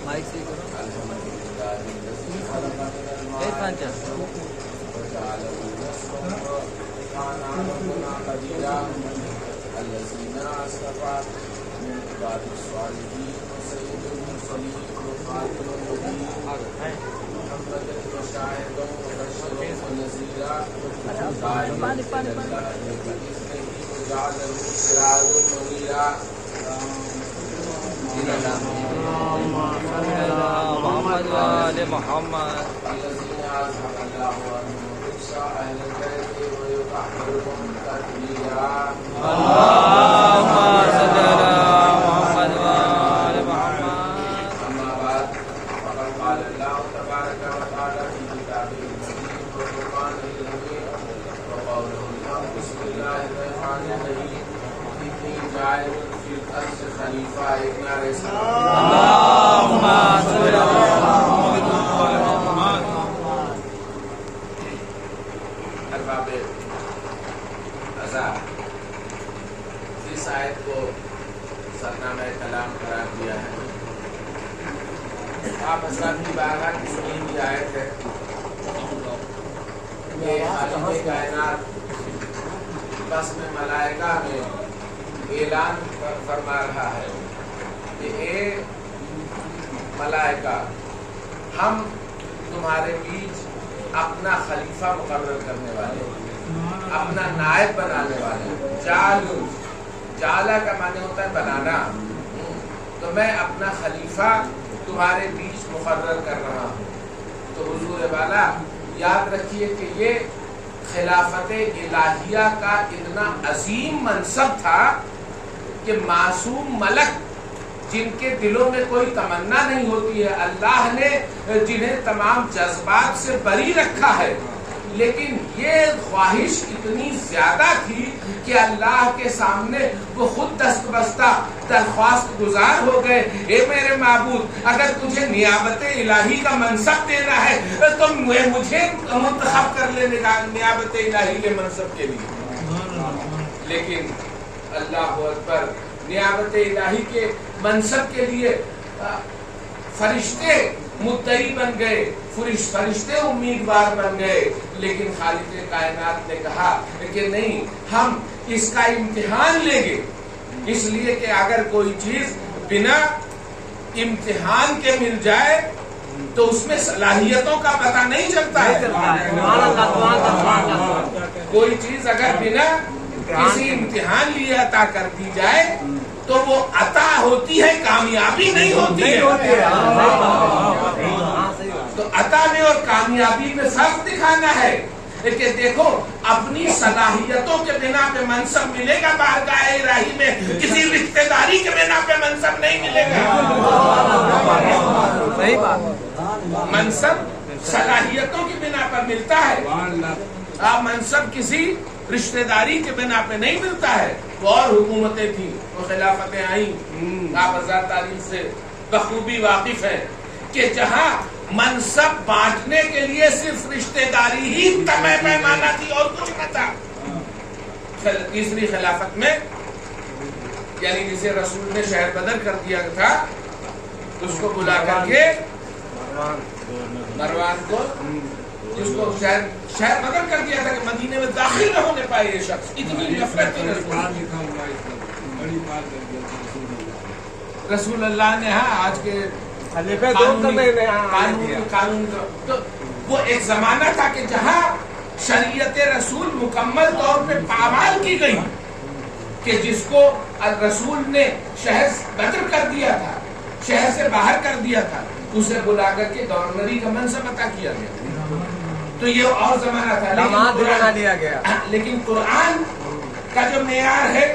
Mic سے کرو محمد وآل محمد ارباب عذاب اس آیت کو سرنامہ کلام قرار دیا ہے. آپ حضرات کی بارگاہ کی سنی ہوئی آیت ہے کہ خالق کائنات بس میں ملائکہ میں اعلان فرما رہا ہے کہ اے ملائکہ ہم تمہارے بیچ اپنا خلیفہ مقرر کرنے والے اپنا نائب بنانے والے جعلہ کا معنی ہوتا ہے بنانا. تو میں اپنا خلیفہ تمہارے بیچ مقرر کر رہا ہوں. تو حضور والا یاد رکھیے کہ یہ خلافت الہیہ کا اتنا عظیم منصب تھا کہ معصوم ملک جن کے دلوں میں کوئی تمنا نہیں ہوتی ہے, اللہ نے جنہیں تمام جذبات سے بری رکھا ہے, لیکن یہ خواہش اتنی زیادہ تھی کہ اللہ کے سامنے وہ خود دستبستہ درخواست گزار ہو گئے, اے میرے معبود اگر تجھے نیابت الہی کا منصب دینا ہے تو مجھے منتخب کر لے نیابت الہی کے منصب کے لیے. لیکن اللہ اکبر, نیابت الہی کے منصب کے لیے فرشتے مدعی بن گئے, فرشتے امیدوار بن گئے, لیکن خالق کائنات نے کہا کہ نہیں, ہم اس کا امتحان لیں گے. اس لیے کہ اگر کوئی چیز بنا امتحان کے مل جائے تو اس میں صلاحیتوں کا پتہ نہیں چلتا ہے. کوئی چیز اگر بنا کسی امتحان لیے عطا کر دی جائے تو وہ عطا ہوتی ہے, کامیابی نہیں ہوتی ہے. تو عطا میں اور کامیابی میں فرق دکھانا ہے کہ دیکھو اپنی صلاحیتوں کے بنا پہ منصب ملے گا بارگاہ الہی میں, کسی رشتہ داری کے بنا پہ منصب نہیں ملے گا. صحیح بات, منصب صلاحیتوں کی بنا پر ملتا ہے, منصب کسی رشتہ داری کے بنا پہ نہیں ملتا ہے. وہ اور حکومتیں تھیں, وہ خلافتیں آئیں, آپ حضرات تاریخ سے بخوبی واقف ہیں کہ جہاں منصب بانٹنے کے لیے صرف رشتہ داری ہی تمام پیمانہ تھی اور کچھ نہ تھا. تیسری خلافت میں یعنی جسے رسول نے شہر بدر کر دیا تھا, اس کو بلا کر کے مروان کو, جس کو شہر بدر کر دیا تھا کہ مدینے میں داخل نہ ہونے پائے یہ شخص, اتنی نفرت تھی رسول اللہ نے. ہاں آج کے قانون تو وہ ایک زمانہ تھا کہ جہاں شریعت رسول مکمل طور پہ پامال کی گئی, کہ جس کو رسول نے شہر بدر کر دیا تھا, شہر سے باہر کر دیا تھا, اسے بلا کر کے گورنری کا منصب عطا کیا گیا. تو یہ اور زمانہ تھا, لیکن قرآن کا جو معیار ہے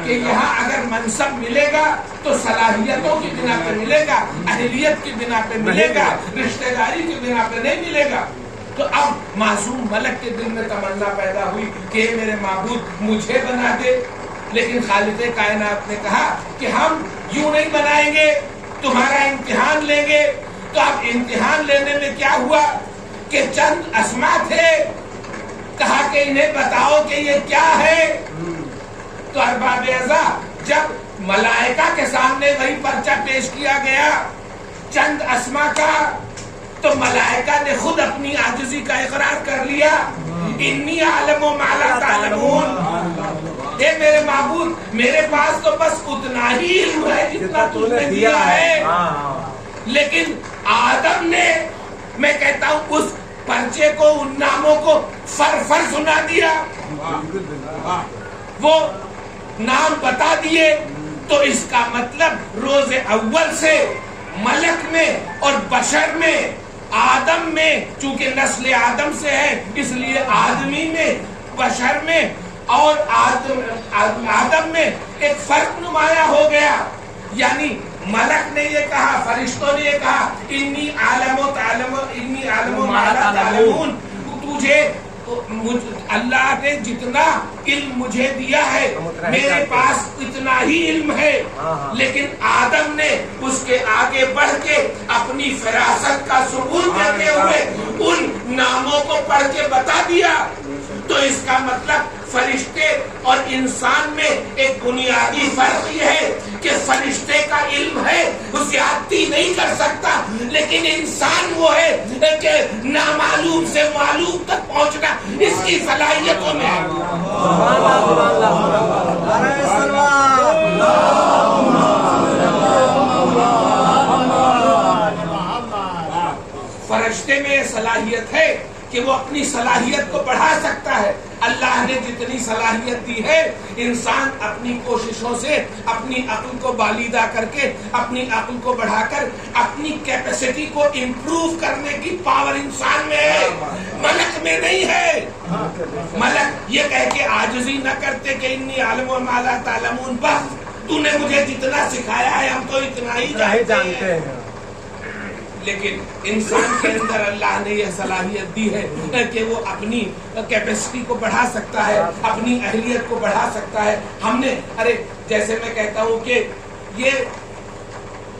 کہ یہاں اگر منصب ملے گا تو صلاحیتوں کی بنا پہ ملے گا, اہلیت کی بنا پہ ملے گا, رشتہ داری کی بنا پہ نہیں ملے گا. تو اب معصوم ملک کے دل میں تمنا پیدا ہوئی کہ میرے معبود مجھے بنا دے, لیکن خالق کائنات نے کہا کہ ہم یوں نہیں بنائیں گے, تمہارا امتحان لیں گے. تو اب امتحان لینے میں کیا ہوا کہ چند اسما تھے, کہا کہ انہیں بتاؤ کہ یہ کیا ہے. تو ارباب اعضاء جب ملائکہ کے سامنے وہی پرچہ پیش کیا گیا چند اسما کا تو ملائکہ نے خود اپنی عاجزی کا اقرار کر لیا، انی اعلم ما لا تعلمون، اے میرے معبود میرے پاس تو بس اتنا ہی علم ہے جتنا تم نے دیا ہے، لیکن آدم نے، میں کہتا ہوں اس پرچے کو، ان ناموں کو فر سنا دیا، وہ نام بتا دیے، تو اس کا مطلب روز اول سے ملک میں اور بشر میں، آدم میں، چونکہ نسل آدم سے ہے اس لیے آدمی میں، بشر میں اور آدم میں ایک فرق نمایاں ہو گیا، یعنی ملک نے یہ کہا، فرشتوں نے یہ کہا انی عالم ما لا تعلمون، تجھے اللہ نے جتنا علم مجھے دیا ہے میرے پاس اتنا ہی علم ہے، لیکن آدم نے اس کے آگے بڑھ کے اپنی فراست کا ثبوت دیتے ہوئے ان ناموں کو پڑھ کے بتا دیا، تو اس کا مطلب فرشتے اور انسان میں ایک بنیادی فرق یہ ہے کہ فرشتے کا علم ہے وہ زیادتی نہیں کر سکتا، لیکن انسان وہ ہے کہ نامعلوم سے معلوم تک پہنچنا اس کی صلاحیتوں میں ہے۔ فرشتے میں یہ صلاحیت ہے کہ وہ اپنی صلاحیت کو بڑھا سکتا ہے، اللہ نے جتنی صلاحیت دی ہے انسان اپنی کوششوں سے اپنی عقل کو بالیدہ کر کے، اپنی عقل کو بڑھا کر اپنی کیپیسٹی کو امپروو کرنے کی پاور انسان میں ہے، ملک میں نہیں ہے۔ ملک یہ کہہ کے عاجزی نہ کرتے کہ انی عالم ما لا تعلمون، بس تو نے مجھے جتنا سکھایا ہے ہم تو اتنا ہی جانتے ہیں، لیکن انسان کے اندر اللہ نے یہ صلاحیت دی ہے کہ وہ اپنی کیپیسٹی کو بڑھا سکتا ہے، اپنی اہلیت کو بڑھا سکتا ہے۔ ہم نے جیسے میں کہتا ہوں کہ یہ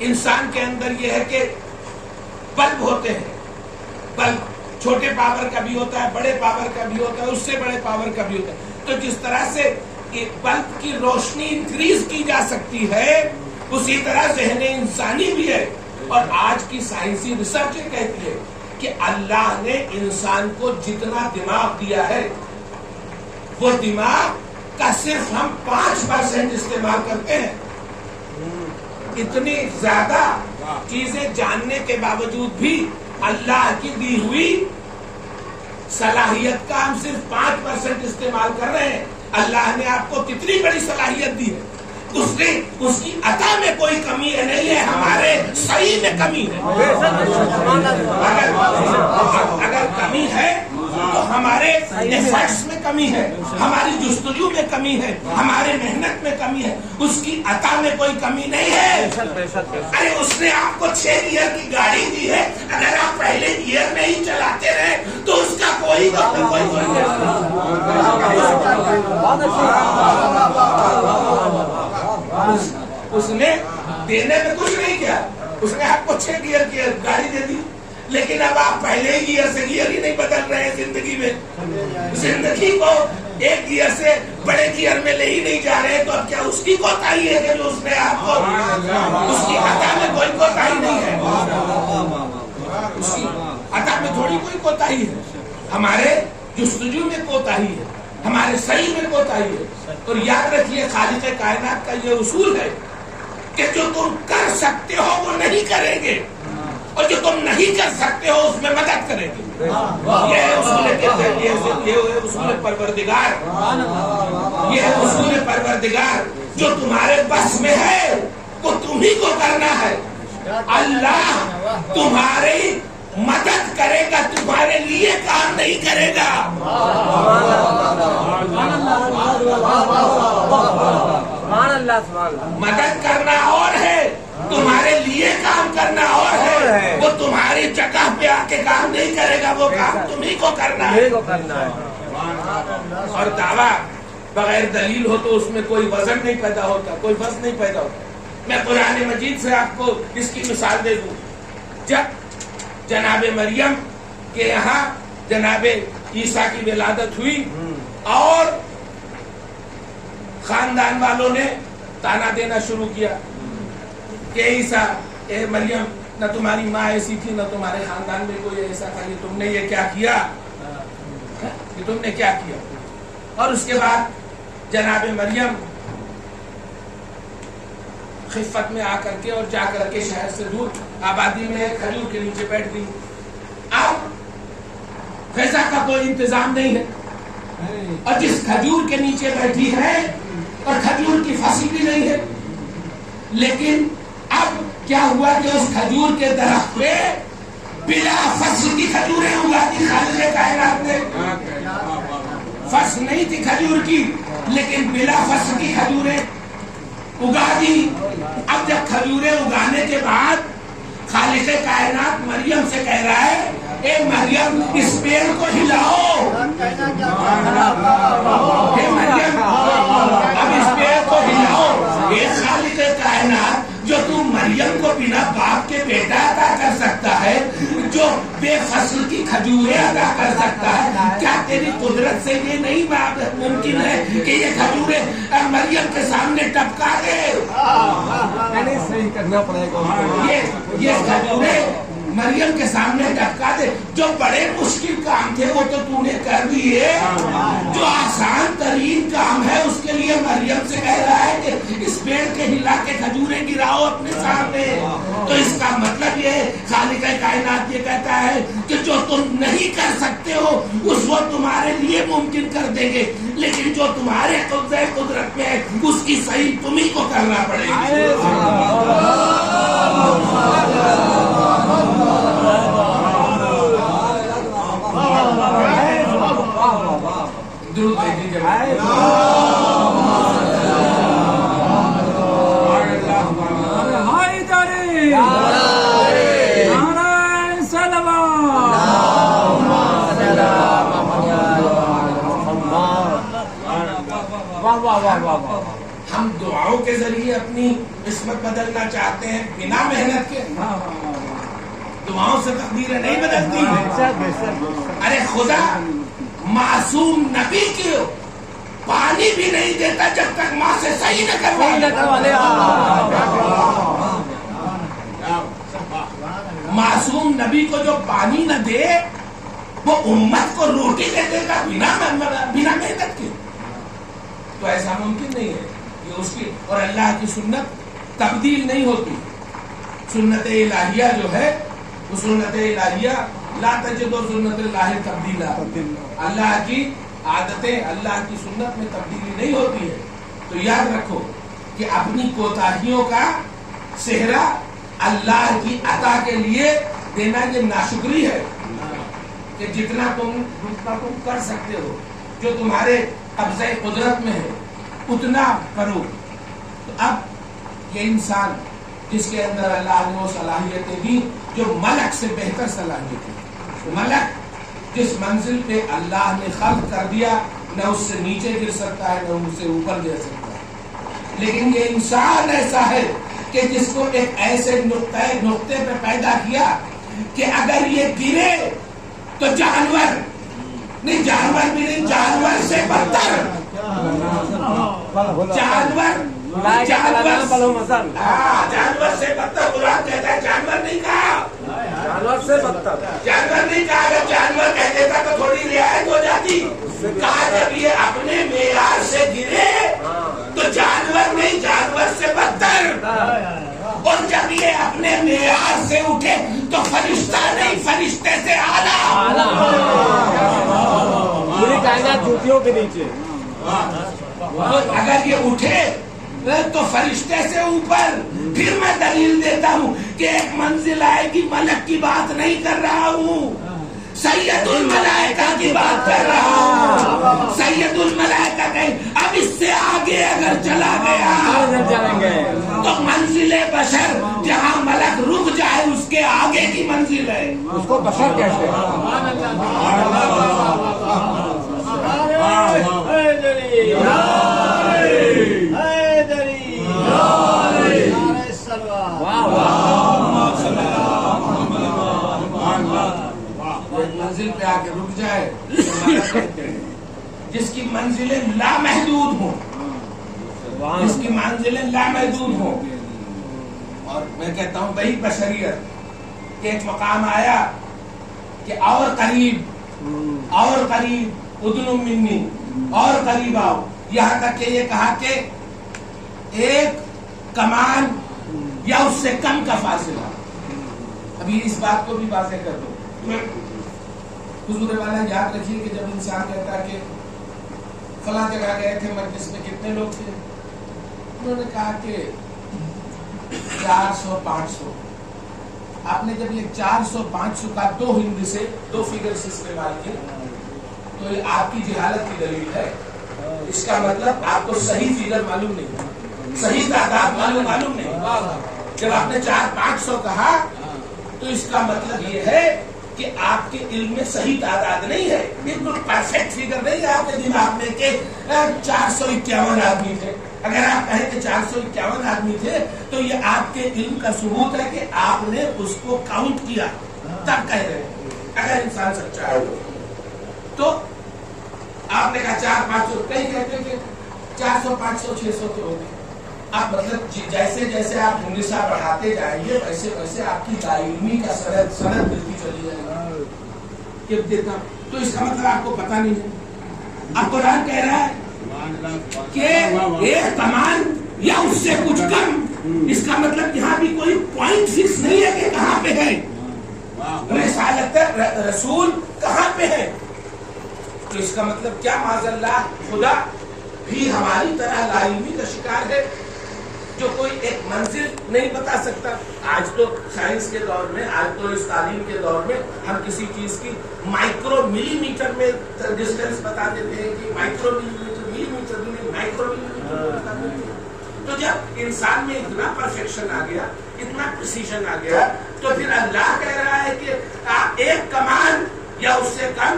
انسان کے اندر یہ ہے کہ بلب ہوتے ہیں، بلب چھوٹے پاور کا بھی ہوتا ہے، بڑے پاور کا بھی ہوتا ہے، اس سے بڑے پاور کا بھی ہوتا ہے، تو جس طرح سے بلب کی روشنی انکریز کی جا سکتی ہے اسی طرح ذہن انسانی بھی ہے، اور آج کی سائنسی ریسرچ یہ کہتی ہے کہ اللہ نے انسان کو جتنا دماغ دیا ہے وہ دماغ کا صرف ہم 5% استعمال کرتے ہیں، اتنی زیادہ چیزیں جاننے کے باوجود بھی اللہ کی دی ہوئی صلاحیت کا ہم صرف 5% استعمال کر رہے ہیں۔ اللہ نے آپ کو کتنی بڑی صلاحیت دی ہے، اس کی عطا میں کوئی کمی نہیں ہے، ہمارے صحیح میں کمی ہے۔ اگر کمی ہے تو ہمارے ایفرٹس میں کمی ہے، ہماری جستجو میں کمی ہے، ہمارے محنت میں کمی ہے، اس کی عطا میں کوئی کمی نہیں ہے۔ ارے اس نے آپ کو 6 گیئر کی گاڑی دی ہے، اگر آپ پہلے گیئر میں ہی چلاتے رہے تو اس کا کوئی اس نے دینے میں کچھ نہیں کیا، اس نے آپ کو 6 گیئر کی گاڑی دے دی، لیکن اب آپ پہلے ہی گیئر سے گیئر ہی نہیں بدل رہے ہیں زندگی میں، زندگی کو ایک گیئر سے بڑے گیئر میں لے ہی نہیں جا رہے، تو اب کیا اس کی کوتاہی ہے کہ جو اس نے آپ کو، اس کی عطا میں کوئی کوتاہی نہیں ہے، اس کی عطا میں تھوڑی کوئی کوتاہی ہے، ہمارے جستجو میں کوتاہی ہے، ہمارے صحیح میں کوتاہی ہے۔ اور یاد رکھیے خالق کائنات کا یہ اصول ہے کہ جو تم کر سکتے ہو وہ نہیں کریں گے، اور جو تم نہیں کر سکتے ہو اس میں مدد کریں گے۔ یہ اصول پروردگار، یہ اصول پروردگار، جو تمہارے بس میں ہے وہ تمہیں کو کرنا ہے، اللہ تمہاری مدد کرے گا، تمہارے لیے کام نہیں کرے گا۔ مدد کرنا اور ہے، تمہارے لیے کام کرنا اور ہے، وہ تمہاری جگہ پہ آ کے کام نہیں کرے گا، وہ کام تمہیں کو کرنا ہے۔ اور دعویٰ بغیر دلیل ہو تو اس میں کوئی وزن نہیں پیدا ہوتا، کوئی وزن نہیں پیدا ہوتا۔ میں قرآن مجید سے آپ کو اس کی مثال دے دوں، جب جناب مریم کے یہاں جناب عیسیٰ کی ولادت ہوئی اور خاندان والوں نے تانا دینا شروع کیا، کہ عیسیٰ اے مریم نہ تمہاری ماں ایسی تھی نہ تمہارے خاندان میں کوئی ایسا تھا، یہ تم نے یہ کیا کیا، یہ تم نے کیا کیا. اور اس کے بعد جناب مریم خفت میں آ کر کے اور جا کر کے شہر سے دور آبادی میں کھجور کے نیچے بیٹھ گئی. اب غذا کا کوئی انتظام نہیں ہے، اور جس کھجور کے نیچے بیٹھی ہے اور کھجور کی فصل بھی نہیں ہے، لیکن اب کیا ہوا کہ اس کھجور کے درخت پہ بلا فصل کی کھجوریں اگا دی خالق کائنات نے. فصل نہیں تھی کھجور کی، لیکن بلا فصل کی کھجوریں اگا دی. اب جب کھجوریں اگانے کے بعد خالق کائنات مریم سے کہہ رہا ہے اے مریم اس پیڑ کو ہلاؤ، اے مریم اب اس پیڑ کو ہلاؤ. اے خالق کائنات جو تم مریم کو بنا باپ کے بیٹا عطا کر سکتا ہے، جو بے فصل کی کھجوریں عطا کر سکتا ہے، کیا تیری قدرت سے یہ نہیں ممکن ہے کہ یہ کھجوریں مریم کے سامنے ٹپکا دے؟ صحیح کرنا پڑے گا. یہ کھجوریں مریم کے سامنے ٹپکا دے. جو بڑے مشکل کام تھے وہ تو نے کر دیے، جو آسان ترین کام ہے اس کے لیے مریم سے کہہ رہا ہے کہ اس پیڑ کے ہلا کے کھجوریں گراؤ اپنے سامنے. تو اس کا مطلب یہ خالق کائنات یہ کہتا ہے کہ جو تم نہیں کر سکتے ہو اس وہ تمہارے لیے ممکن کر دیں گے، لیکن جو تمہارے قدرت میں ہے اس کی صحیح تمہیں کو کرنا پڑے گا. درود بھیجیے. ہم دعاؤں کے ذریعے اپنی قسمت بدلنا چاہتے ہیں بنا محنت کے. دعاؤں سے تقدیریں نہیں بدلتی. ارے خدا معصوم نبی کو پانی بھی نہیں دیتا جب تک ماں سے صحیح نہ کروا لے. معصوم نبی کو جو پانی نہ دے وہ امت کو روٹی دے دے گا بنا محنت کے؟ تو ایسا ممکن نہیں ہے. یہ اس کی اور اللہ کی سنت تبدیل نہیں ہوتی. سنت الہیہ جو ہے وہ سنت الہیہ لا تجد سنت اللہ تبدیلا. اللہ کی عادتیں اللہ کی سنت میں تبدیلی نہیں ہوتی ہے. تو یاد رکھو کہ اپنی کوتاہیوں کا صحرا اللہ کی عطا کے لیے دینا یہ ناشکری ہے کہ جتنا تم کر سکتے ہو، جو تمہارے قبضہ قدرت میں ہے اتنا کرو. تو اب یہ انسان جس کے اندر اللہ نے وہ صلاحیتیں دی جو ملک سے بہتر صلاحیتیں، ملک جس منزل پہ اللہ نے خلق کر دیا نہ اس سے نیچے گر سکتا ہے نہ اس سے اوپر گر سکتا ہے، لیکن یہ انسان ایسا ہے کہ جس کو ایک ایسے نقطے پہ پیدا کیا کہ اگر یہ گرے تو جانور نہیں، جانور بھی نہیں، جانور سے بدتر، جانور سے بدتر. قرآن کہتا ہے جانور نہیں کہا، جانور سے بدتر، جانور نہیں کہا. اگر جانور کہہ دیتا تو تھوڑی رعایت ہو جاتی. کہا جب یہ اپنے معیار سے گرے تو جانور نہیں، جانور سے بدتر. اور جب یہ اپنے معیار سے اٹھے تو فرشتہ نہیں، فرشتے سے اعلیٰ. پوری کائنات جوتیوں کے نیچے. اگر یہ اٹھے تو فرشتے سے اوپر. پھر میں دلیل دیتا ہوں کہ ایک منزل آئے گی، ملک کی بات نہیں کر رہا ہوں، سید الملائکہ کی بات کر رہا ہوں. سید الملائکہ کہیں اب اس سے آگے اگر چلا گیا تو منزل بشر جہاں ملک رک جائے اس کے آگے کی منزل ہے. اس کو بشر کہتے ہیں. منزل پہ آ کے رک جائے جس کی منزلیں لامحدود ہوں، جس کی منزلیں لامحدود ہوں. اور میں کہتا ہوں بھائی بشریت کہ ایک مقام آیا کہ اور قریب ادنو منی اور قریب آؤ، یہاں تک کہ یہ کہا کہ ایک کمان یا اس سے کم کا فاصلہ. ابھی اس بات کو بھی واضح کر دو. حضور والا یاد رکھیے کہ جب انسان کہتا ہے کہ فلاں جگہ گئے تھے مجلس میں کتنے لوگ تھے، انہوں نے کہا کہ 400-500. آپ نے جب یہ 400-500 کا دو ہند سے دو فگرز استعمال کیے تو یہ آپ کی جہالت کی دلیل ہے. اس کا مطلب آپ کو صحیح فگر معلوم نہیں، صحیح تعداد معلوم نہیں. جب آپ نے 400-500 کہا تو اس کا مطلب یہ ہے کہ آپ کے علم میں صحیح تعداد نہیں ہے، بالکل پرفیکٹ فگر نہیں ہے آپ کے دماغ میں کہ 451 آدمی تھے. اگر آپ کہیں کہ 451 آدمی تھے تو یہ آپ کے علم کا ثبوت ہے کہ آپ نے اس کو کاؤنٹ کیا تب کہہ رہے ہیں. اگر انسان سچا ہے تو آپ نے کہا 400-500، کئی کہتے ہیں کہ 400-500-600 کے ہو گئے. آپ مطلب جیسے جیسے آپ ہندسہ بڑھاتے جائیں گے ویسے ویسے آپ کی علمی کا سند ملتی چلی جائے گی. تو اس کا مطلب آپ کو پتا نہیں ہے. اب قرآن کہہ رہا ہے کہ ایک کمان یا اس سے کچھ کم. اس کا مطلب یہاں بھی کوئی پوائنٹ فکس نہیں ہے کہ کہاں پہ ہے رسالت رسول، کہاں پہ ہے. تو اس کا مطلب کیا معاذ اللہ خدا بھی ہماری طرح لا علمی کا شکار ہے جو کوئی ایک منزل نہیں بتا سکتا. آج تو سائنس کے دور میں، آج تو اس تعلیم کے دور میں ہم کسی چیز کی مائکرو ملی میٹر میں ڈسٹینس بتا دیتے ہیں کہ مائکرو ملی میٹر بتا دیتے ہیں. تو جب انسان میں اتنا پرفیکشن آ گیا، اتنا پریسیشن آ گیا، تو پھر اللہ کہہ رہا ہے کہ ایک کمان یا اس سے کم.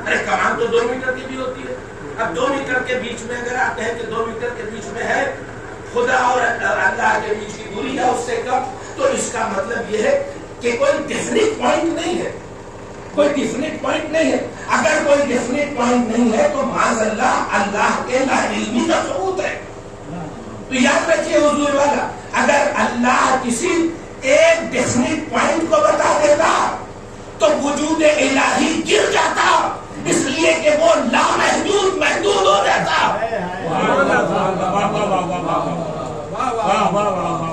ارے کمان تو 2 میٹر کی بھی ہوتی ہے. اب 2 میٹر کے بیچ میں اگر آپ کہیں کہ 2 میٹر کے بیچ میں ہے خدا اور اللہ کے بیچ کی دوری ہے اس سے کم، تو اس کا مطلب یہ ہے کہ کوئی ڈیفینٹ پوائنٹ نہیں ہے. کوئی ڈیفینٹ پوائنٹ نہیں ہے. اگر کوئی ڈیفینٹ پوائنٹ نہیں ہے تو معاذ اللہ اللہ کے لا علمی کا ثبوت ہے. تو یاد رکھیے حضور والا، اگر اللہ کسی ایک ڈیفینٹ پوائنٹ کو بتا دیتا تو وجود الہی گر جاتا، اس لیے کہ وہ لامحدود محدود ہو جاتا.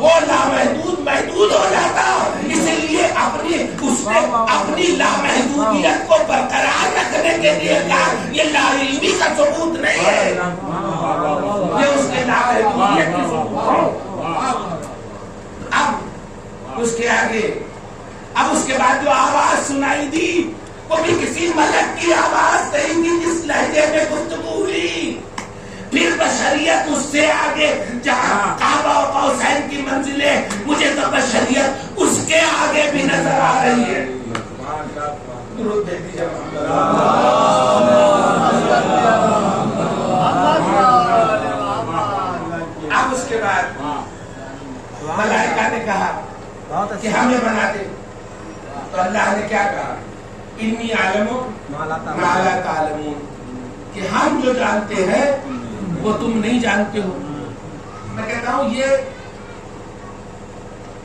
وہ لامحدود محدود ہو جاتا، اس لیے اپنی لامحدودیت کو برقرار رکھنے کے لیے یہ لا علمی کا ثبوت نہیں ہے، یہ اس کے لامحدودیت کی ثبوت ہے. اب اس کے آگے، اب اس کے بعد جو آواز سنائی دی وہ بھی کسی ملک کی آواز نہیں تھی جس لہجے میں گفتگو ہوئی. پھر بشریت اس سے آگے، جہاں کعبہ و قوسین کی منزلیں، مجھے تو بشریت اس کے آگے بھی نظر آ رہی ہے. درود بھیج دیجیے. اب اس کے بعد ملائکہ نے کہا کہ ہمیں بنا دے. تو اللہ نے کیا کہا؟ انی عالم ما لا تعلمون، کہ ہم جو جانتے ہیں وہ تم نہیں جانتے ہو. میں کہتا ہوں یہ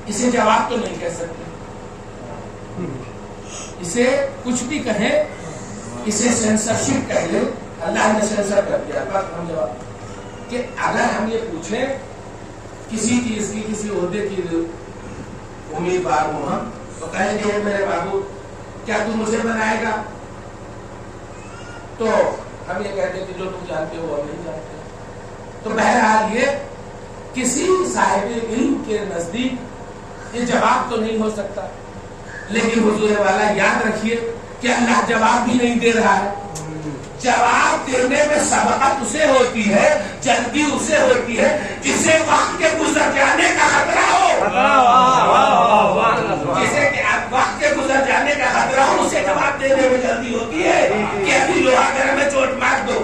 اسے جواب تو نہیں کہہ سکتے، اسے کچھ بھی کہیں، اسے سینسرشپ کہہ لے. اللہ نے سینسر کر دیا. بس ہم جواب کہ اگر ہم یہ پوچھیں کسی چیز کی، کسی عہدے کی امیدوار ہوں ہم، تو کہیں گے میرے بابو کیا تم مجھے بنائے گا؟ تو ہم یہ کہتے ہیں کہ جو تم جانتے ہو وہ نہیں جانتے. تو بہرحال یہ کسی صاحب علم کے نزدیک یہ جواب تو نہیں ہو سکتا. لیکن حضور والا یاد رکھیے کہ اللہ جواب بھی نہیں دے رہا ہے. جواب دینے میں سبقت اسے ہوتی ہے، جلدی اسے ہوتی ہے جسے وقت کے گزر جانے کا خطرہ ہو. جسے کہ وقت کے گزر جانے کا خطرہ ہو اسے جواب دینے میں جلدی ہوتی ہے کہ ابھی لوہا گرم میں چوٹ مار دو.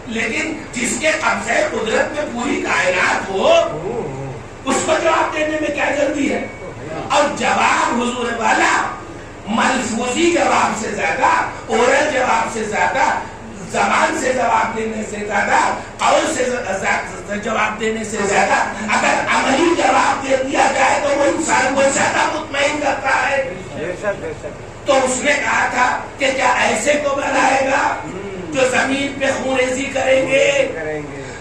لیکن جس کے قبضے قدرت میں پوری کائنات ہو اس کو جواب دینے میں کیا جلدی ہے. اور جواب حضور والا ملفوظی جواب سے زیادہ، اورل جواب سے زیادہ، زبان سے جواب دینے سے زیادہ، قول سے جواب دینے سے زیادہ اگر عملی جواب دے دیا جائے انسان کو زیادہ مطمئن کرتا ہے. تو اس نے کہا تھا کہ کیا ایسے کو بنائے گا جو زمین پہ خونریزی کریں گے.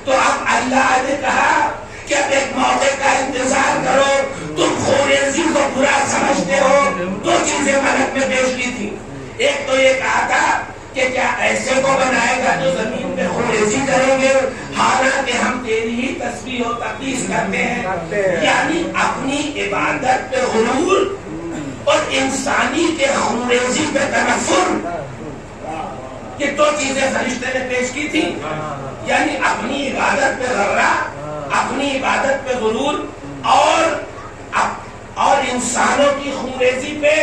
تو اب اللہ نے کہا کہ اب ایک موقع کا انتظار کرو. تم خونریزی کو برا سمجھتے ہو. دو چیزیں ملک میں پیش کی تھی. ایک تو یہ کہا تھا کہ کیا ایسے کو بنائے گا جو زمین پہ خونریزی کریں گے حالانکہ ہم تیری ہی تسبیح و تقدیس کرتے ہیں. یعنی اپنی عبادت پہ غرور اور انسانی کے خونریزی پہ تنفر. یہ دو چیزیں فرشتے نے پیش کی تھی. یعنی اپنی عبادت پہ غرہ, اپنی عبادت پہ غرور اور انسانوں کی خونریزی پہ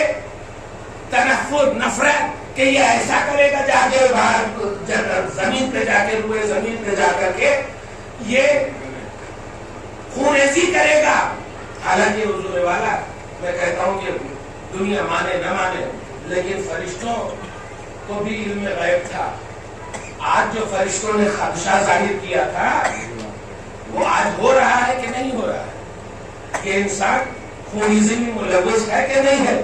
تنفر, نفرت کہ یہ ایسا کرے گا جا کے باہر زمین پہ جا کے روئے زمین پہ جا کر کے یہ خونریزی کرے گا. حالانکہ حضور والا میں کہتا ہوں کہ دنیا مانے نہ مانے لیکن فرشتوں کو بھی علم غیب تھا. آج جو فرشتوں نے خدشہ ظاہر کیا تھا وہ آج ہو رہا ہے کہ نہیں ہو رہا ہے کہ انسان خونریزی میں ملوث ہے کہ نہیں ہے.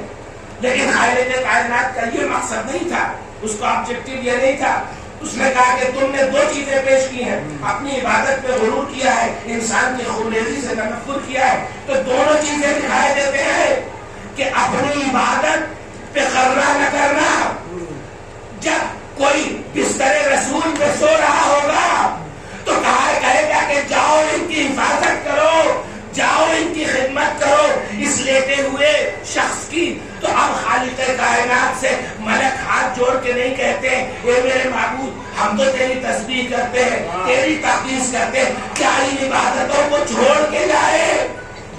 لیکن خالق کائنات کا یہ مقصد نہیں تھا, اس کا آبجیکٹو یہ نہیں تھا. اس نے کہا کہ تم نے دو چیزیں پیش کی ہیں, اپنی عبادت پہ غرور کیا ہے, انسان کی خونریزی سے تنفر کیا ہے. تو دونوں چیزیں دکھائی دیتے ہیں کہ اپنی عبادت پہ غرہ نہ کرنا. جب کوئی بستر رسول پہ سو رہا ہوگا تو کہے گا کہ جاؤ ان کی حفاظت کرو, جاؤ ان کی خدمت کرو اس لیٹے ہوئے شخص کی. تو اب خالق کائنات سے ملک ہاتھ جوڑ کے نہیں کہتے اے میرے معبود ہم تو تیری تسبیح کرتے ہیں, تیری تقدیس کرتے ہیں, کیا ان عبادتوں کو چھوڑ کے جائے.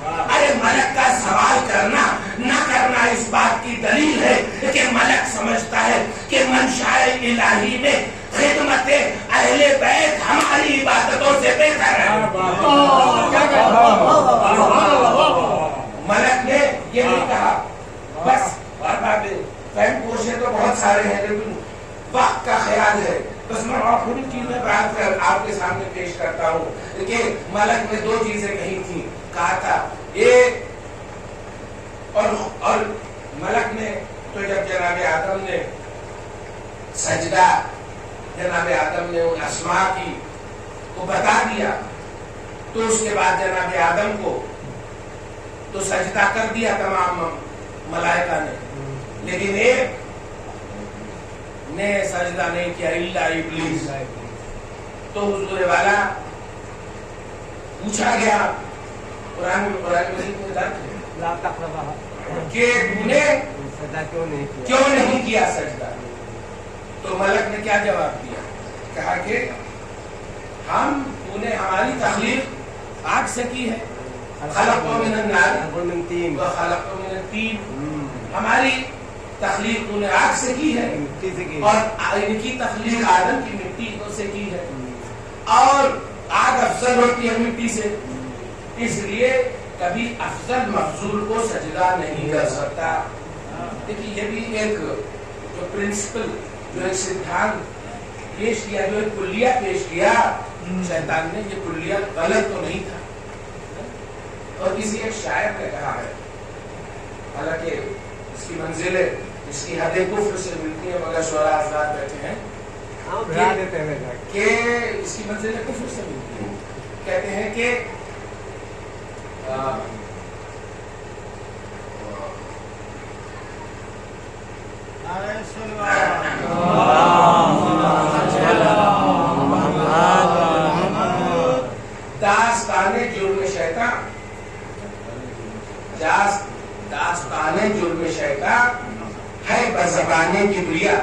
ارے ملک کا سوال کرنا نہ کرنا اس بات کی دلیل ہے کہ ملک سمجھتا ہے کہ منشاء الہی میں خدمت اہل بیت ہماری عبادتوں سے بہتر ہے. ملک نے یہ نہیں کہا. بس فہم کوششیں تو بہت سارے ہیں لیکن وقت کا خیال ہے. بس میں اور تھوڑی چیزیں بات کر آپ کے سامنے پیش کرتا ہوں کہ ملک نے دو چیزیں کہی تھی. کہا تھا ایک اور ملک نے تو جب جناب آدم نے سجدہ جناب آدم نے ان اسماء کی کو بتا دیا تو اس کے بعد جناب آدم کو تو سجدہ کر دیا تمام ملائکہ نے, لیکن ایک نے سجدہ نہیں کیا الا ابلیس. تو حضور والا پوچھا گیا قرآن مجید میں درج ہے کہ تو نے کیوں نہیں کیا سجدہ. تو ملک نے کیا جواب دیا, کہا کہ تو نے ہماری تخلیق آگ سے کی ہے, خلقنا من النار وخلقنا من الطین, ہماری تخلیق تو نے آگ سے کی ہے اور ان کی تخلیق آدم کی مٹی سے کی ہے اور آگ افضل ہوتی ہے مٹی سے, اس لیے کبھی افضل مفضول کو سجدہ نہیں کر سکتا. دیکھیے یہ بھی ایک جو پرنسپل جو ایک سدھانت پیش کیا, جو ایک کلیہ پیش کیا شیطان نے, یہ کلیہ غلط تو نہیں تھا. اور کسی ایک شاعر نے کہا ہے, حالانکہ اس کی منزلیں اس کی حد کفر سے ملتی ہیں مگر شعراء حضرات بیٹھے ہیں کہ اس کی منزلیں کفر سے ملتی ہیں. کہتے ہیں کہ داستان جرم شیطان, داستان جرم شیطان ہے بزبان کبریا.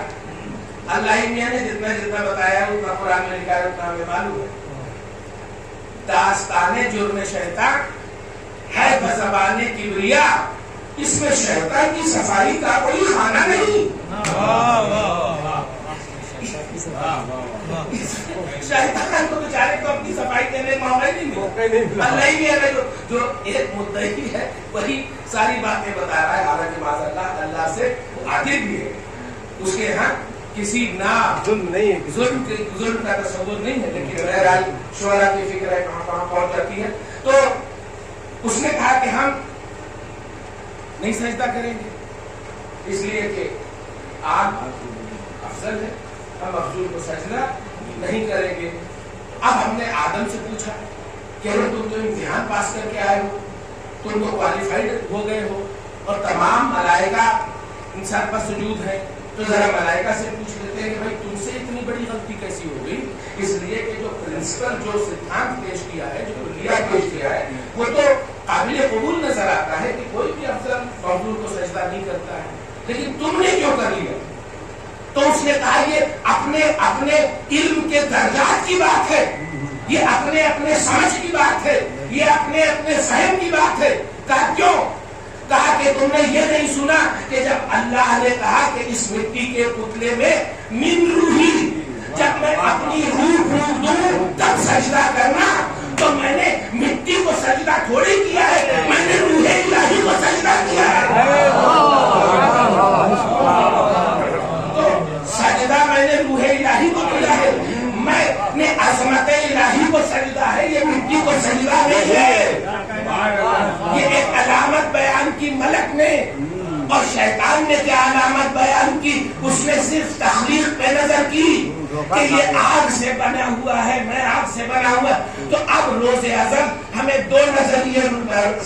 اللہ میاں نے جتنا بتایا اتنا قرآن میں لکھا ہے اتنا ہمیں معلوم ہے. داستان جرم شیطان ہے بزبان کبریا, اس میں شیطان کی صفائی کا کوئی خانہ نہیں. شیطان کو بیچارے کو اپنی صفائی دینے کا موقع نہیں ملا. اللہ ہی ہے جو ایک مدعی ہے وہی ساری باتیں بتا رہا ہے, حالانکہ معاذ اللہ سے آگے بھی ہے. اس کے ہاں کسی ظلم کا تصور نہیں ہے, لیکن بہرحال شعراء کی فکر ہے کہاں پہنچ جاتی ہے. تو اس نے کہا کہ ہم نہیں سجدہ کریں گے، اس لیے کہ آگ افضل ہے، ہم افضل کو سجدہ نہیں کریں گے۔ اب ہم نے آدم سے پوچھا کہ تم تو امتحان پاس کر کے آئے ہو، تم تو کوالیفائڈ ہو گئے ہو اور تمام ملائکہ انسان پر سجود ہے، تو ذرا ملائکہ سے پوچھ لیتے ہیں کہ بھائی تم سے اتنی بڑی غلطی کیسی ہو گئی؟ اس لیے کہ جو پرنسپل، جو سدھانت پیش کیا ہے، جو کلیات پیش کیا ہے، وہ تو قابل قبول نظر آتا ہے کہ کوئی بھی افضل مخلوق کو سجدہ نہیں کرتا ہے، لیکن تم نے کیوں کر لیا؟ تو اس نے کہا یہ اپنے علم کے درجات کی بات ہے، یہ اپنے سمجھ کی بات ہے، یہ اپنے فہم کی بات ہے۔ کہا کیوں؟ کہا کہ تم نے یہ نہیں سنا کہ جب اللہ نے کہا کہ اس مٹی کے پتلے میں من روحی، جب میں اپنی روح پھونک دوں تب سجدہ کرنا، تو میں نے مٹی کو سجدہ تھوڑی کیا ہے، میں نے روح الہی کو سجدہ کیا ہے۔ تو سجدہ میں نے روح الہی کو کیا ہے، میں نے عظمت الہی کو سجدہ ہے، یہ مٹی کو سجدہ نہیں ہے۔ یہ ایک علامت بیان کی ملک نے، اور شیطان نے کیا علامت بیان کی؟ اس نے صرف تخلیق پہ نظر کی کہ یہ آگ سے بنا ہوا ہے، میں آگ سے بنا ہوا۔ تو اب روز ازل ہمیں دو نظریے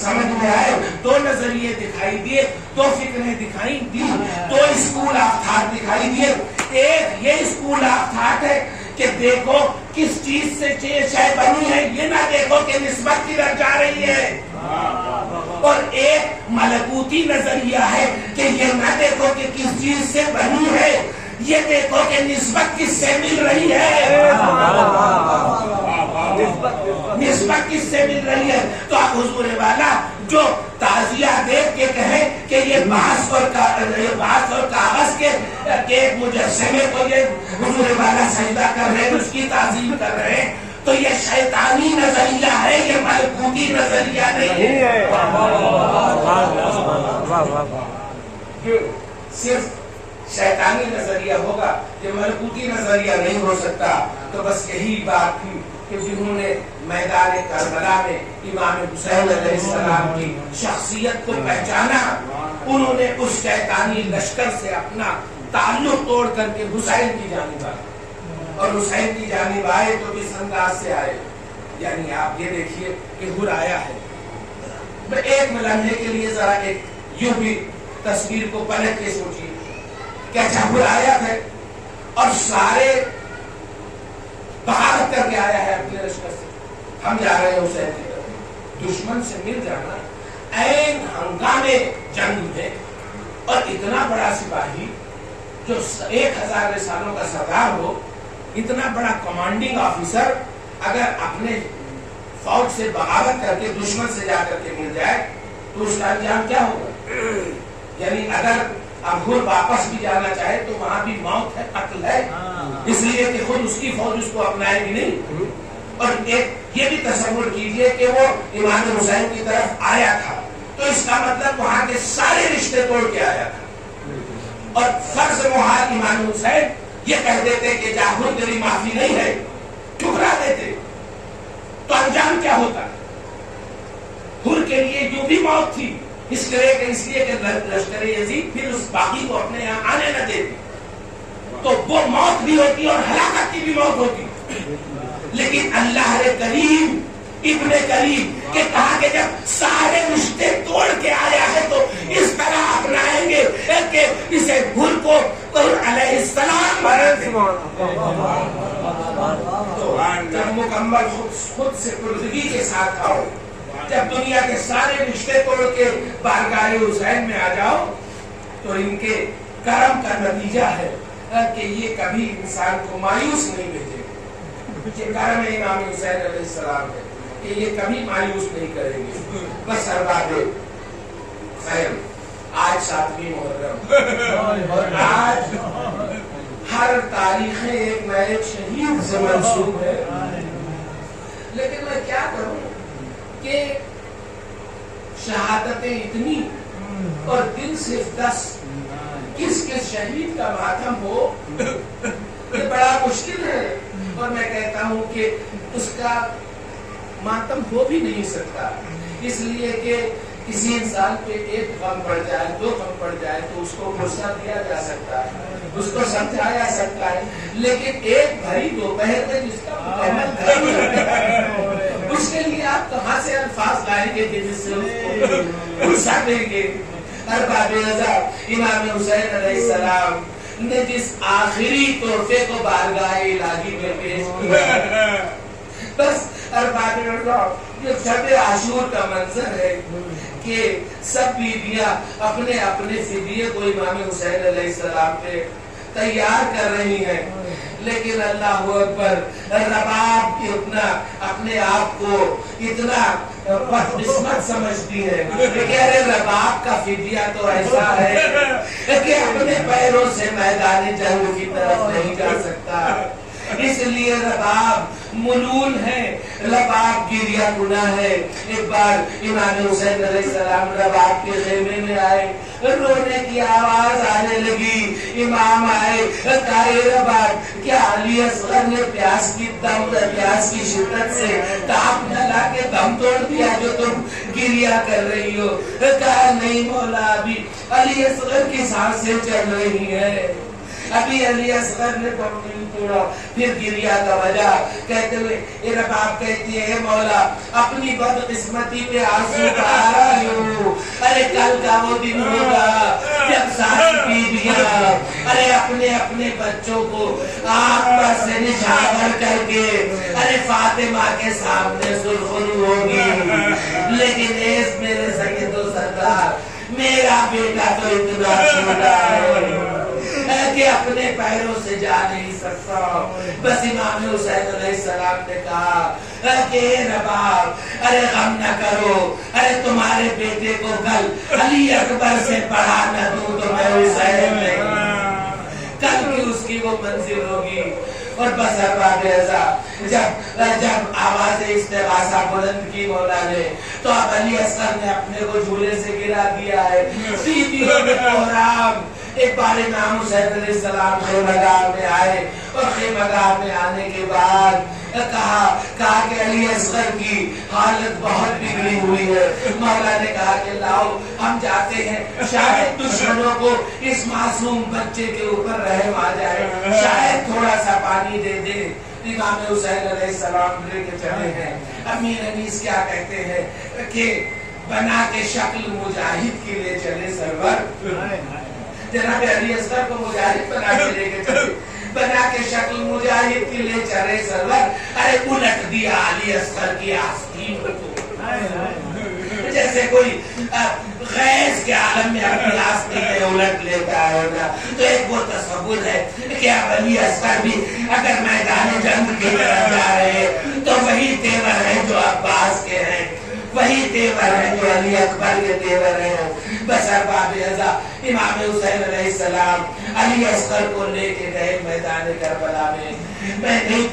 سمجھ میں آئے، دو نظریے دکھائی دیے، دو فکریں دکھائی دی، دو اسکول آف تھاٹ دکھائی دیے۔ ایک یہ اسکول آف تھاٹ ہے کہ دیکھو کس چیز سے شے بنی ہے، یہ نہ دیکھو کہ نسبت کدھر جا رہی ہے۔ اور ایک ملکوتی نظریہ ہے کہ یہ نہ دیکھو کہ کس چیز سے بنی ہے، یہ دیکھو کہ نسبت کس سے مل رہی ہے، نسبت کس سے مل رہی ہے۔ تو اب حضور والا جو تعزیہ دیکھ کے کہیں کہ یہ بانس اور کاغذ کے ایک مجسمے کو یہ حضور والا سجدہ کر رہے ہیں، اس کی تعظیم کر رہے ہیں، تو یہ شیطانی نظریہ ہے، یہ ملکوتی نظریہ نہیں ہے۔ صرف شیطانی نظریہ ہوگا، یہ ملکوتی نظریہ نہیں ہو سکتا۔ تو بس یہی بات تھی کہ جنہوں نے میدان کربلا میں امام حسین علیہ السلام کی شخصیت کو پہچانا، انہوں نے اس شیطانی لشکر سے اپنا تعلق توڑ کر کے حسین کی جانب آئے، اور حسین کی جانب آئے تو کس انداز سے آئے؟ یعنی آپ یہ دیکھیے کہ حر آیا ہے، میں ایک لمحے کے لیے ذرا ایک یوں بھی تصویر کو پلٹ کے سوچیے کہ اچھا حر آیا ہے اور سارے بغاوت کر کے آیا ہے اپنے لشکر سے، ہم جا رہے ہیں حسین کی طرف۔ دشمن سے مل جانا عین ہنگامے جنگ میں، اور اتنا بڑا سپاہی جو 1000 سالوں کا سردار ہو، اتنا بڑا کمانڈنگ آفیسر اگر اپنے فوج سے بغاوت کر کے دشمن سے جا کر کے مل جائے تو اس کا انجام کیا ہوگا؟ یعنی اگر اب حر واپس بھی جانا چاہے تو وہاں بھی موت ہے، قتل ہے، اس لیے کہ خود اس کی فوج اس کو اپنائے گی نہیں۔ اور ایک یہ بھی تصور کیجئے کہ وہ امام حسین کی طرف آیا تھا تو اس کا مطلب وہاں کے سارے رشتے توڑ کے آیا تھا، اور فرض محال امام حسین یہ کہہ دیتے کہ جاہر تیری معافی نہیں ہے، ٹھکرا دیتے، تو انجام کیا ہوتا؟ حر کے لیے جو بھی موت تھی، اس لیے کہ لشکر یزید پھر اس باقی کو اپنے یہاں آنے نہ دیتے، تو وہ موت بھی ہوتی اور ہلاکت کی بھی موت ہوتی۔ لیکن اللہ کریم، ابن کریم کہ کہا کہ جب سارے رشتے توڑ کے آیا ہے تو اس طرح اپنائیں گے کہ اسے حر کو علیہ السلام جب مکمل خود سے پردگی کے ساتھ آؤ، جب دنیا کے سارے رشتے توڑ کے بارگاہ حسین میں آ جاؤ، تو ان کے کرم کا نتیجہ ہے کہ یہ کبھی انسان کو مایوس نہیں بھیجے گا۔ یہ کرم امام حسین علیہ السلام ہے کہ یہ کبھی مایوس نہیں کریں گے۔ بس سربراہ خیر، آج 7ویں محرم، اور آج ہر تاریخ ایک نہ ایک شہید سے منسوب ہے، لیکن میں کیا کروں کہ شہادتیں اتنی اور دن صرف 10، کس کس شہید کا ماتم ہو، یہ بڑا مشکل ہے، اور میں کہتا ہوں کہ اس کا ماتم ہو بھی نہیں سکتا، اس لیے کہ کسی انسان پہ ایک غم پڑ جائے، دو غم پڑ جائے تو اس کو غصہ دیا جا سکتا ہے، اس کو سمجھایا جا سکتا ہے، لیکن ایک بھری دوپہر میں جس کا مکمل گھر ہوتا ہے اس کے لیے آپ کہاں سے الفاظ لائیں گے جن سے اس کو غصہ دیں گے؟ ارباب رضا امام حسین علیہ السلام نے جس آخری تحفے کو بارگاہ الہی میں پیش کیا، بس ارباب رضا یہ شب عاشور کا منظر ہے کہ سب بیویاں اپنے اپنے فدیے کو امام حسین علیہ السلام پہ تیار کر رہی ہیں، لیکن اللہ اکبر رباب کی اپنے آپ کو اتنا بدقسمت سمجھتی ہے کہ ارے رباب کا فدیہ تو ایسا ہے کہ اپنے پیروں سے میدان جنگ کی طرف نہیں جا سکتا، اس لیے رباب ملول ہے، رباب گریہ گناہ ہے۔ ایک بار امام حسین علیہ السلام رباب کے خیمے میں آئے، رونے کی آواز آنے لگی، امام آئے، کہا رباب کیا علی اصغر نے پیاس کی شدت سے تاپ نہ لا کے دم توڑ دیا جو تم گریہ کر رہی ہو؟ کہا نہیں مولا، ابھی علی اصغر کی سانسیں چل رہی ہیں، ابھی علی اصغر نے دم نہیں توڑا۔ پھر گریہ کا وجہ کہتے ہوئے رباب کہتی ہے مولا اپنی بدقسمتی پہ آنسو بہا رہی ہوں، ارے کل کا وہ دن ہوگا جب ساری بیویاں ارے اپنے بچوں کو آنکھ پر سے نچھاور کر کے ارے فاطمہ کے سامنے سرخرو ہوگی، لیکن ایس میرے سید و سردار میرا بیٹا تو اتنا چھوٹا ہے کہ اپنے پیروں سے جا نہیں سکتا۔ بس امام حسین علیہ السلام نے کہا کہ رباب ارے غم نہ کرو، ارے تمہارے بیٹے کو کل علی اکبر سے پڑھا نہ دوں تو میں حسین نہیں، کل کی اس کی وہ منزل ہوگی۔ اور بس ارباب رضا جب آواز استغاثہ بلند کی مولا نے تو اب علی اصغر نے اپنے کو جھولے سے گرا دیا ہے، بیویوں میں کوہرام۔ ایک بار امام حسین علیہ السلام خیمگاہ میں آئے اور خیمگاہ میں آنے کے بعد کہا کہ علی اصغر کی حالت بہت بگڑی ہوئی ہے۔ مولا نے کہا کہ لاؤ ہم جاتے ہیں، شاید دشمنوں کو اس معصوم بچے کے اوپر رحم آ جائے، شاید تھوڑا سا پانی دے دے۔ امام حسین علیہ السلام لے کے چلے ہیں۔ امیر انیس کیا کہتے ہیں کہ بنا کے شکل مجاہد کے لیے چلے سرور، جناب علی اصغر کو مجاہد بنا کے لے کے چلے، بنا کے شکل مجاہد کے لیے چلے سرور، ارے الٹ دیا علی اصغر کی آستین کو، جیسے کوئی غیظ کے عالم میں اپنی آستین الٹ لیتا ہے نا، تو ایک وہ تصور ہے کہ اب علی اصغر بھی اگر میدان جنگ کی طرف جا رہے ہیں تو وہی تیور ہیں جو عباس کے ہیں، وہی تیور ہیں جو علی اکبر کے تیور ہیں۔ بس ارباب رضا امام حسین علیہ السلام علی اصغر کو لے کے گئے میدان کربلا میں۔ میں نہیں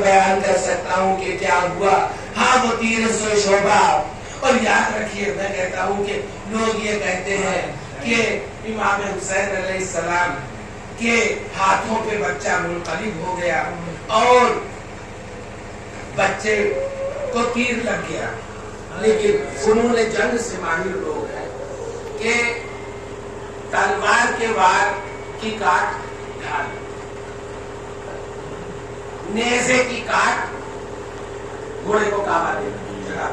بیان کر سکتا ہوں کہ کیا ہوا، ہاں وہ تیر سو شعبہ۔ اور یاد رکھیے میں کہتا ہوں کہ لوگ یہ کہتے ہیں کہ امام حسین علیہ السلام کے ہاتھوں پہ بچہ منقلب ہو گیا اور بچے کو تیر لگ گیا، لیکن فنون جنگ سے ماہر لوگ ہیں کہ تلوار کے وار کی کاٹ ڈھال، نیزے کی کاٹ گھوڑے کو کعبہ دینا،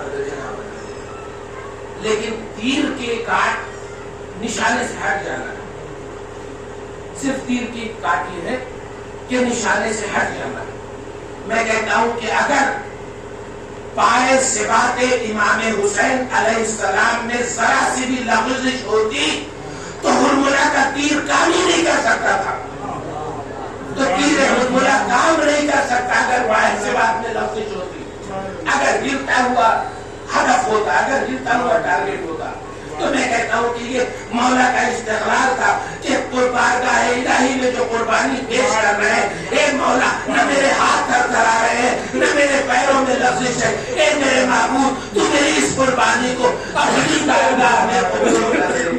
لیکن تیر کی کاٹ نشانے سے ہٹ جانا، صرف تیر کی کاٹ یہ ہے کہ نشانے سے ہٹ جانا۔ میں کہتا ہوں کہ اگر پائے سبات امام حسین علیہ السلام میں ذرا سی بھی لغزش ہوتی تو ہرملہ کا تیر کام ہی نہیں کر سکتا تھا، تو تیر ہرملہ کام نہیں کر سکتا اگر پائے سبات میں لغزش ہوتی، اگر گرتا ہوا ہدف ہوتا، اگر گرتا ہوا ٹارگیٹ ہوتا۔ تو میں کہتا ہوں کہ یہ مولا کا استقرار تھا کہ بارگاہ الہی میں جو قربانی پیش کر رہے ہیں، اے مولا نہ میرے ہاتھ تھرتھرا رہے ہیں نہ میرے پیروں میں لغزش ہے، اے میرے معبود تو میری اس قربانی کو اپنی بارگاہ میں قبول کر لے۔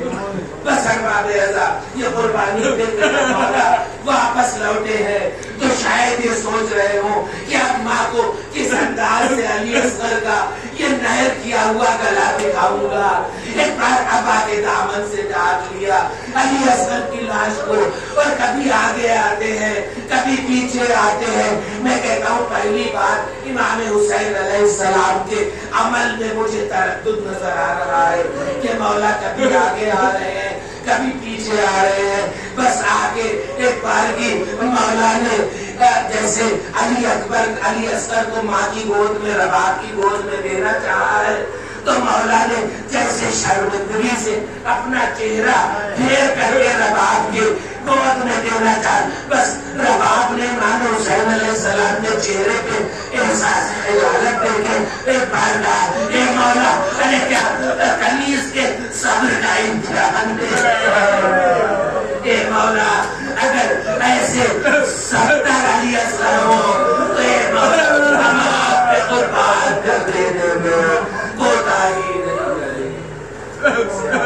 بس ارباب رضا یہ قربانی دے کر مولا واپس لوٹے ہیں تو شاید یہ سوچ رہے ہوں کہ اب ماں کو کس انداز سے علی اصغر کا یہ نہر کیا ہوا گلا دکھاؤں گا. ایک بار ابا کے دامن سے ڈانٹ لیا علی اصغر کی لاش کو, اور کبھی آگے آتے ہیں کبھی پیچھے آتے ہیں. میں کہتا ہوں پہلی بات امام حسین علیہ السلام کے عمل میں مجھے تردد نظر آ رہا ہے کہ مولا کبھی آگے آ رہے ہیں کبھی پیچھے آ رہے ہیں. بس آگے ایک بار کی مولا نے جیسے علی اصغر کو ماں کی گود میں رباب کی گود میں دینا چاہا ہے, تو مولا نے جیسے شرمندگی سے اپنا چہرہ پھیر کر کے رباب کی گود میں دینا چاہا. بس رباب نے امام حسین علیہ السلام کے چہرے پہ احساس خجالت دے کے ایک بار کہا اے مولا, ارے کیا کنیز کے صبر کا امتحان دے اے مولا, اگر ایسے 70 علی اصغر ہو تو اے مولا ہم آپ کے قربان کر دینے میں کوتاہی نہیں کریں.